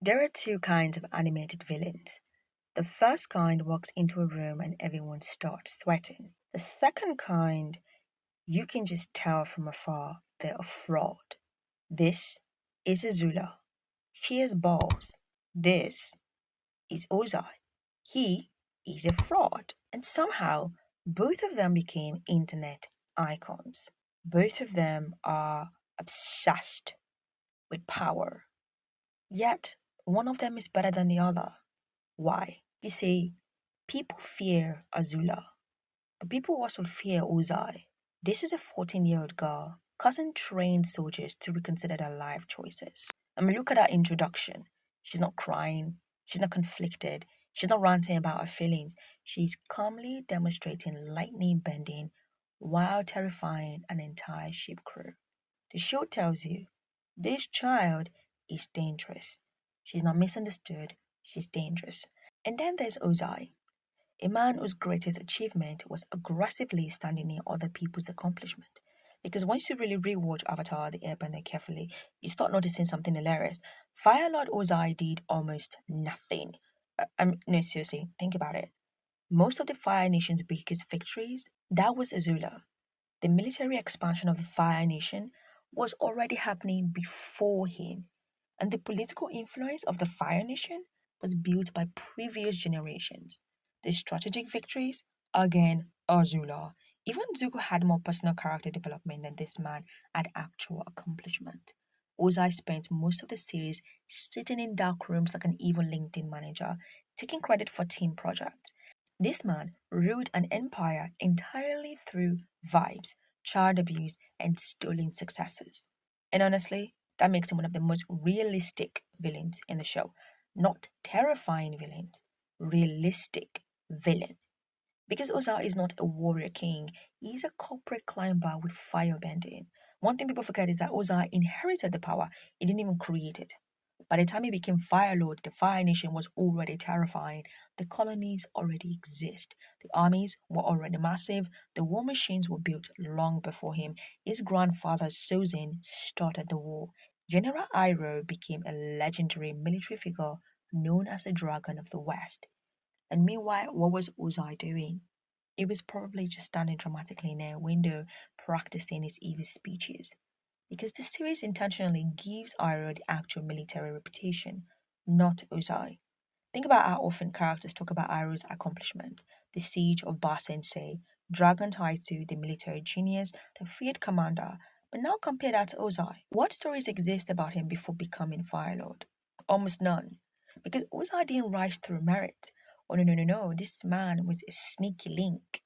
There are two kinds of animated villains. The first kind walks into a room and everyone starts sweating. The second kind, you can just tell from afar they're a fraud. This is Azula. She has balls. This is Ozai. He is a fraud. And somehow, both of them became internet icons. Both of them are obsessed with power. Yet, one of them is better than the other. Why? You see, people fear Azula, but people also fear Ozai. This is a 14-year-old girl causing trained soldiers to reconsider their life choices. I mean, look at her introduction. She's not crying, she's not conflicted, she's not ranting about her feelings. She's calmly demonstrating lightning bending while terrifying an entire ship crew. The show tells you this child is dangerous. She's not misunderstood, she's dangerous. And then there's Ozai, a man whose greatest achievement was aggressively standing in other people's accomplishment. Because once you really rewatch Avatar the Airbender carefully, you start noticing something hilarious. Fire Lord Ozai did almost nothing. No, seriously, think about it. Most of the Fire Nation's biggest victories, that was Azula. The military expansion of the Fire Nation was already happening before him, and the political influence of the Fire Nation was built by previous generations. The strategic victories, again, Azula. Even Zuko had more personal character development than this man had actual accomplishment. Ozai spent most of the series sitting in dark rooms like an evil LinkedIn manager, taking credit for team projects. This man ruled an empire entirely through vibes, child abuse, and stolen successes. And honestly, that makes him one of the most realistic villains in the show. Not terrifying villains, realistic villain. Because Ozai is not a warrior king, he is a corporate climber with firebending. One thing people forget is that Ozai inherited the power, he didn't even create it. By the time he became Fire Lord, the Fire Nation was already terrifying. The colonies already exist. The armies were already massive. The war machines were built long before him. His grandfather Sozin started the war. General Iroh became a legendary military figure known as the Dragon of the West. And meanwhile, what was Ozai doing? He was probably just standing dramatically near a window practicing his evil speeches. Because the series intentionally gives Iroh the actual military reputation, not Ozai. Think about how often characters talk about Iroh's accomplishment, the siege of Ba Sensei, Dragon Taitu, the military genius, the field commander, but now compare that to Ozai. What stories exist about him before becoming Fire Lord? Almost none. Because Ozai didn't rise through merit. Oh no, no, no, no, this man was a sneaky link.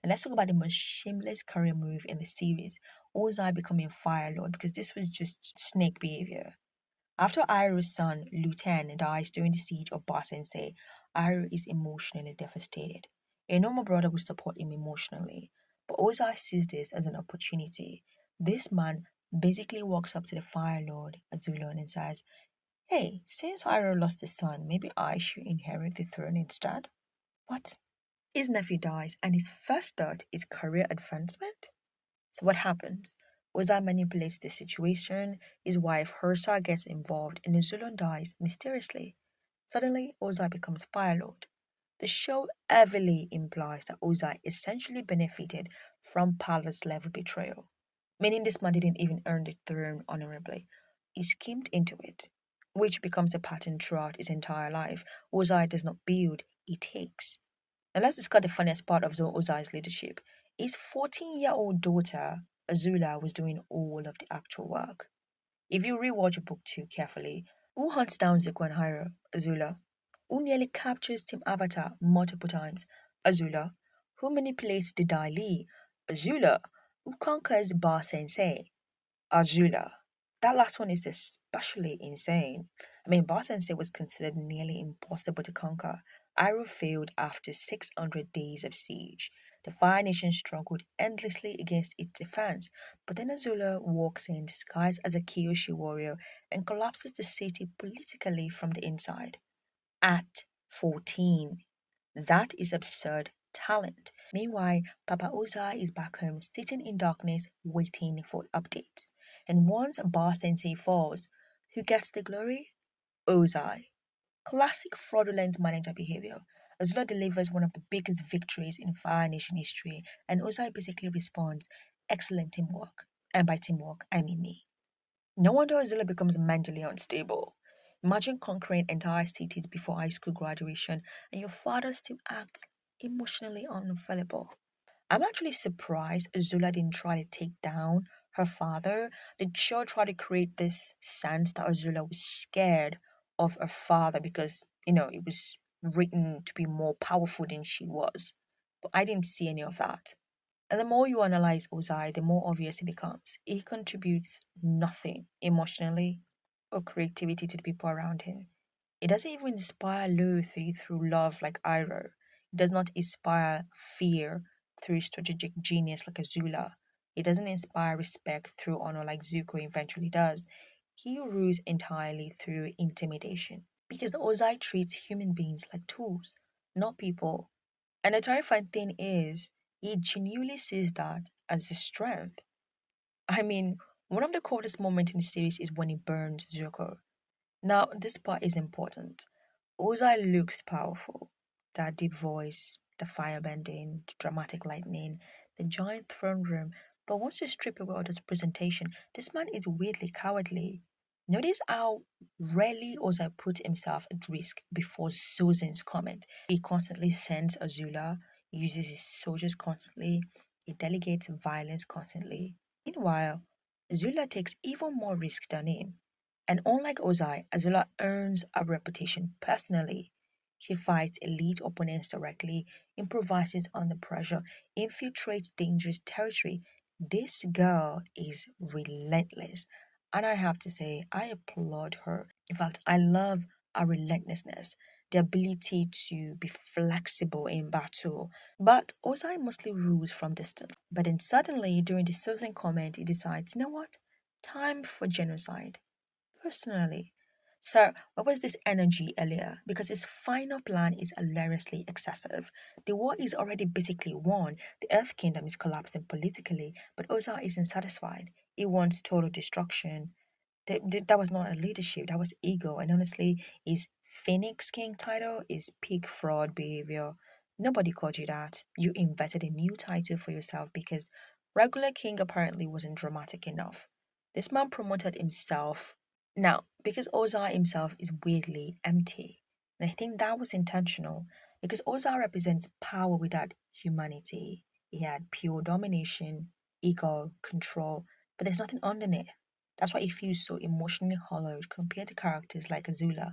And let's talk about the most shameless career move in the series, Ozai becoming Fire Lord, because this was just snake behavior. After Iroh's son, Luten, dies during the siege of Ba Sensei, Iroh is emotionally devastated. A normal brother would support him emotionally, but Ozai sees this as an opportunity. This man basically walks up to the Fire Lord, Azula, and says, "Hey, since Iroh lost his son, maybe I should inherit the throne instead." What? His nephew dies, and his first thought is career advancement? So what happens? Ozai manipulates the situation, his wife Hursa gets involved, and Zulun dies mysteriously. Suddenly, Ozai becomes Fire Lord. The show heavily implies that Ozai essentially benefited from palace level betrayal, meaning this man didn't even earn the throne honorably. He schemed into it, which becomes a pattern throughout his entire life. Ozai does not build, he takes. Now let's discuss the funniest part of Ozai's leadership. His 14-year-old daughter, Azula, was doing all of the actual work. If you rewatch book 2 carefully, who hunts down Zuko and Hiro? Azula. Who nearly captures Team Avatar multiple times? Azula. Who manipulates the Dai Li? Azula. Who conquers Ba Sensei? Azula. That last one is especially insane. I mean, Ba Sensei was considered nearly impossible to conquer. Iroh failed after 600 days of siege. The Fire Nation struggled endlessly against its defense, but then Azula walks in disguised as a Kyoshi warrior and collapses the city politically from the inside. At 14. That is absurd talent. Meanwhile, Papa Ozai is back home sitting in darkness waiting for updates. And once Bar Sensei falls, who gets the glory? Ozai. Classic fraudulent manager behavior. Azula delivers one of the biggest victories in Fire Nation history, and Ozai basically responds, excellent teamwork. And by teamwork, I mean me. No wonder Azula becomes mentally unstable. Imagine conquering entire cities before high school graduation, and your father still acts emotionally unavailable. I'm actually surprised Azula didn't try to take down her father. The show tried to create this sense that Azula was scared of her father because, it was written to be more powerful than she was. But I didn't see any of that. And the more you analyze Ozai, the more obvious it becomes. He contributes nothing emotionally or creativity to the people around him. It doesn't even inspire loyalty through love like Iroh. It does not inspire fear through strategic genius like Azula. It doesn't inspire respect through honor like Zuko eventually does. He rules entirely through intimidation. Because Ozai treats human beings like tools, not people. And the terrifying thing is, he genuinely sees that as a strength. I mean, one of the coldest moments in the series is when he burns Zuko. Now, this part is important. Ozai looks powerful. That deep voice, the firebending, the dramatic lightning, the giant throne room. But once you strip away all this presentation, this man is weirdly cowardly. Notice how rarely Ozai put himself at risk before Zozin's comment. He constantly sends Azula, he uses his soldiers constantly, he delegates violence constantly. Meanwhile, Azula takes even more risk than him. And unlike Ozai, Azula earns a reputation personally. She fights elite opponents directly, improvises under pressure, infiltrates dangerous territory. This girl is relentless. And I have to say, I applaud her. In fact, I love her relentlessness, the ability to be flexible in battle. But Ozai mostly rules from distance. But then suddenly, during the Susan comment, he decides, you know what? Time for genocide personally. So, what was this energy earlier? Because his final plan is hilariously excessive. The war is already basically won. The Earth Kingdom is collapsing politically, but Ozai isn't satisfied. He wants total destruction. That was not a leadership, that was ego. And honestly, his Phoenix King title is peak fraud behavior. Nobody called you that. You invented a new title for yourself because regular king apparently wasn't dramatic enough. This man promoted himself. Now, because Ozai himself is weirdly empty, and I think that was intentional because Ozai represents power without humanity. He had pure domination, ego, control, but there's nothing underneath. That's why he feels so emotionally hollowed compared to characters like Azula.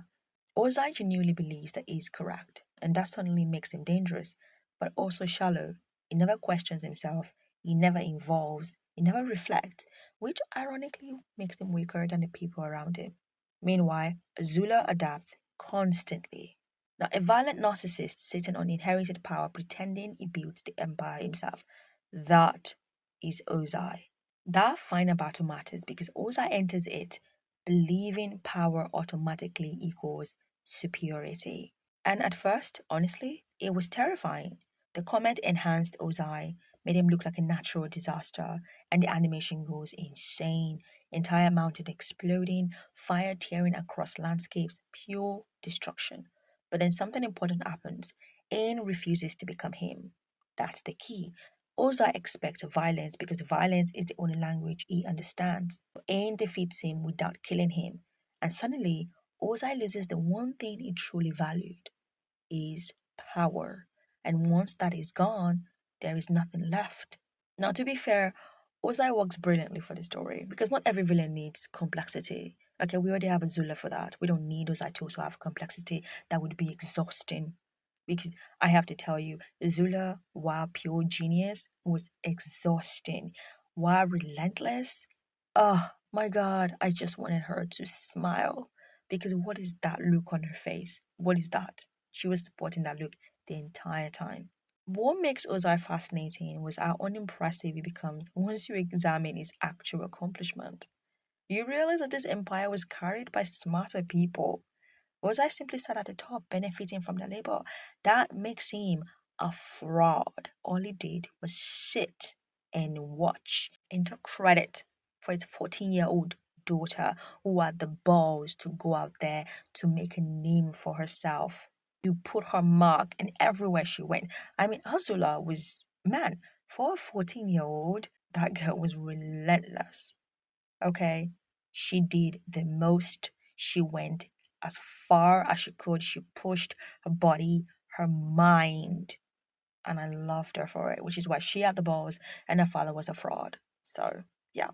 Ozai genuinely believes that he is correct, and that suddenly makes him dangerous, but also shallow. He never questions himself, he never involves, he never reflects, which ironically makes him weaker than the people around him. Meanwhile, Azula adapts constantly. Now, a violent narcissist sitting on inherited power pretending he built the empire himself. That is Ozai. That final battle matters because Ozai enters it believing power automatically equals superiority. And at first, honestly, it was terrifying. The comment enhanced Ozai, made him look like a natural disaster, and the animation goes insane. Entire mountain exploding, fire tearing across landscapes, pure destruction. But then something important happens. Aang refuses to become him. That's the key. Ozai expects violence because violence is the only language he understands. Aang defeats him without killing him, and suddenly Ozai loses the one thing he truly valued is power. And once that is gone, there is nothing left. Now, to be fair, Ozai works brilliantly for the story because not every villain needs complexity. Okay, we already have Azula for that. We don't need Ozai to also have complexity. That would be exhausting. Because I have to tell you, Azula, while pure genius, was exhausting. While relentless, oh my god, I just wanted her to smile. Because what is that look on her face? What is that? She was supporting that look the entire time. What makes Ozai fascinating was how unimpressive he becomes once you examine his actual accomplishment. You realize that this empire was carried by smarter people. Ozai simply sat at the top, benefiting from the labor. That makes him a fraud. All he did was sit and watch and took credit for his 14-year-old daughter who had the balls to go out there to make a name for herself, to put her mark in everywhere she went. I mean, Azula was, man, for a 14-year-old, that girl was relentless. Okay? She did the most. She went as far as she could. She pushed her body, her mind, and I loved her for it, which is why she had the balls and her father was a fraud. So, yeah.